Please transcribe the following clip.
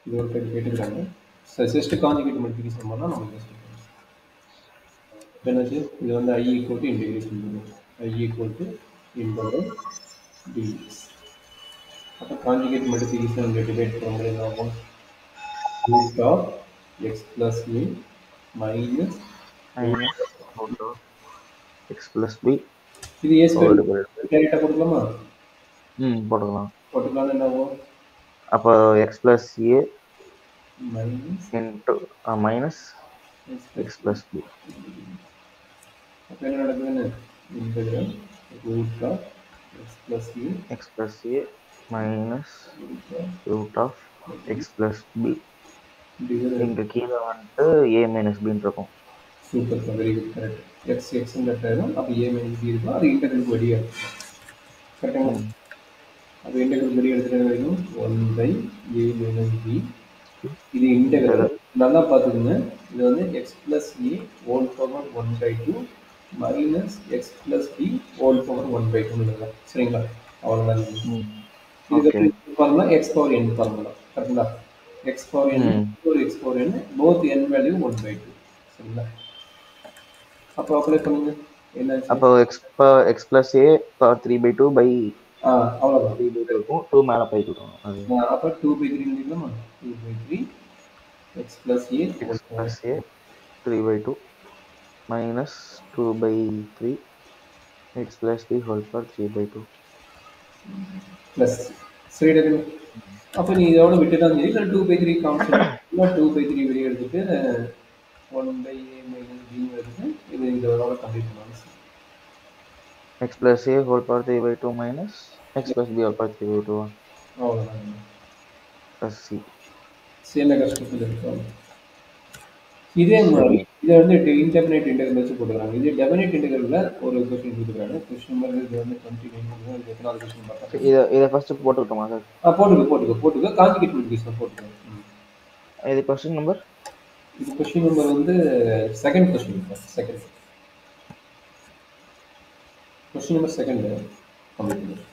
இது ஒரு டைப் கேட்டுக்கிறாங்க. ஜஸ்ட் கான்ஜுகேட் மல்டிப்ளிகேஷன் பண்ணால் நமக்கு என்னாச்சு? இது வந்து I ஈக்குவல் டு இன்டெகிரேஷன் பண்ணுவோம். I equal to integral dx. அப்போ கான்ஜுகேட் மல்டிப்ளிகேஷன் டிவைட் பண்ணும்போது என்ன ஆகும்? Root of x plus a minus root of x plus b இது a whole square divided by டேரெக்டாக போட்டுக்கலாமா? போட்டுக்கலாம். போட்டுக்கலாம்னு என்ன ஆகும்? அப்போ x plus a minus into minus x plus b. அப்போ என்ன நடக்குதுன்னு integral root of x plus a x plus a minus root of x plus b. இங்க கீழே வந்துட்டு a minus b இருக்கும். Super sir, very good, correct. X எக்ஸ்ன்னு cut ஆயிடும். அப்போ ஏ மைனஸ் பி இருக்கும். அது இன்டெகிரலுக்கு வெளியே இருக்கும். கரெக்டுங்களா? அப்போ இன்டெகிரல் வெளியே எடுத்துகிட்டு வரைக்கும் 1 a மைனஸ் பி. இது இன்டெகிரல் நல்லா பார்த்துக்குங்க. இது வந்து X plus A whole power 1/2 minus X plus B whole power 1/2 எழுதலாம். சரிங்களா? அவ்வளோதான். இதுக்கு formula X power N formula. கரெக்டுங்களா? எக்ஸ் பவர் என் ஒரு X power N both N value 1/2. சரிங்களா? அப்போ அப்ளை பண்ணுங்க. என்ன? அப்போ x plus a power 3/2 by அவ்வளோதான் 3/2 இருக்கும். 2 மேலே போய்ட்டு இருக்கும். அது அப்போ 2/3 எழுதிக்கலாமா? 2/3 x plus a x plus a 3/2 minus 2/3 x plus b whole power 3/2 plus. சரி, அப்போ நீ இதோட விட்டு தான் சரி. இல்லை 2/3 கான்ஸ்டன்ட் இல்லை 2/3 வெளியே எடுத்துட்டு 1/a மைனஸ் b எடுத்து இது இதோட கம்ப்ளீட் பண்ணலாம். x plus a whole power 3/2 minus x plus b whole power 3/2 அவ்வளோதான். plus c. சில கஷ்டத்தில் இருக்கும். இதே மாதிரி இதை வந்து இன்டெபினைட் இன்டெகிரல் வச்சு போட்டுக்கிறாங்க. இது டெபினைட் இன்டெகிரலில் ஒரு கொஸ்டின் கொடுத்துருக்காங்க. கொஸ்டின் நம்பர் இது வந்து 29. இது எத்தனாவது கொஸ்டின் பார்த்தா இதை ஃபர்ஸ்ட் போட்டுக்கிட்டோமா சார்? போட்டுக்க கான்ஜுகேட் மல்டிப்ளிகேஷன் போட்டுக்கோங்க. இது கொஸ்டின் நம்பர்? இது கொஸ்டின் நம்பர் வந்து second question number second complete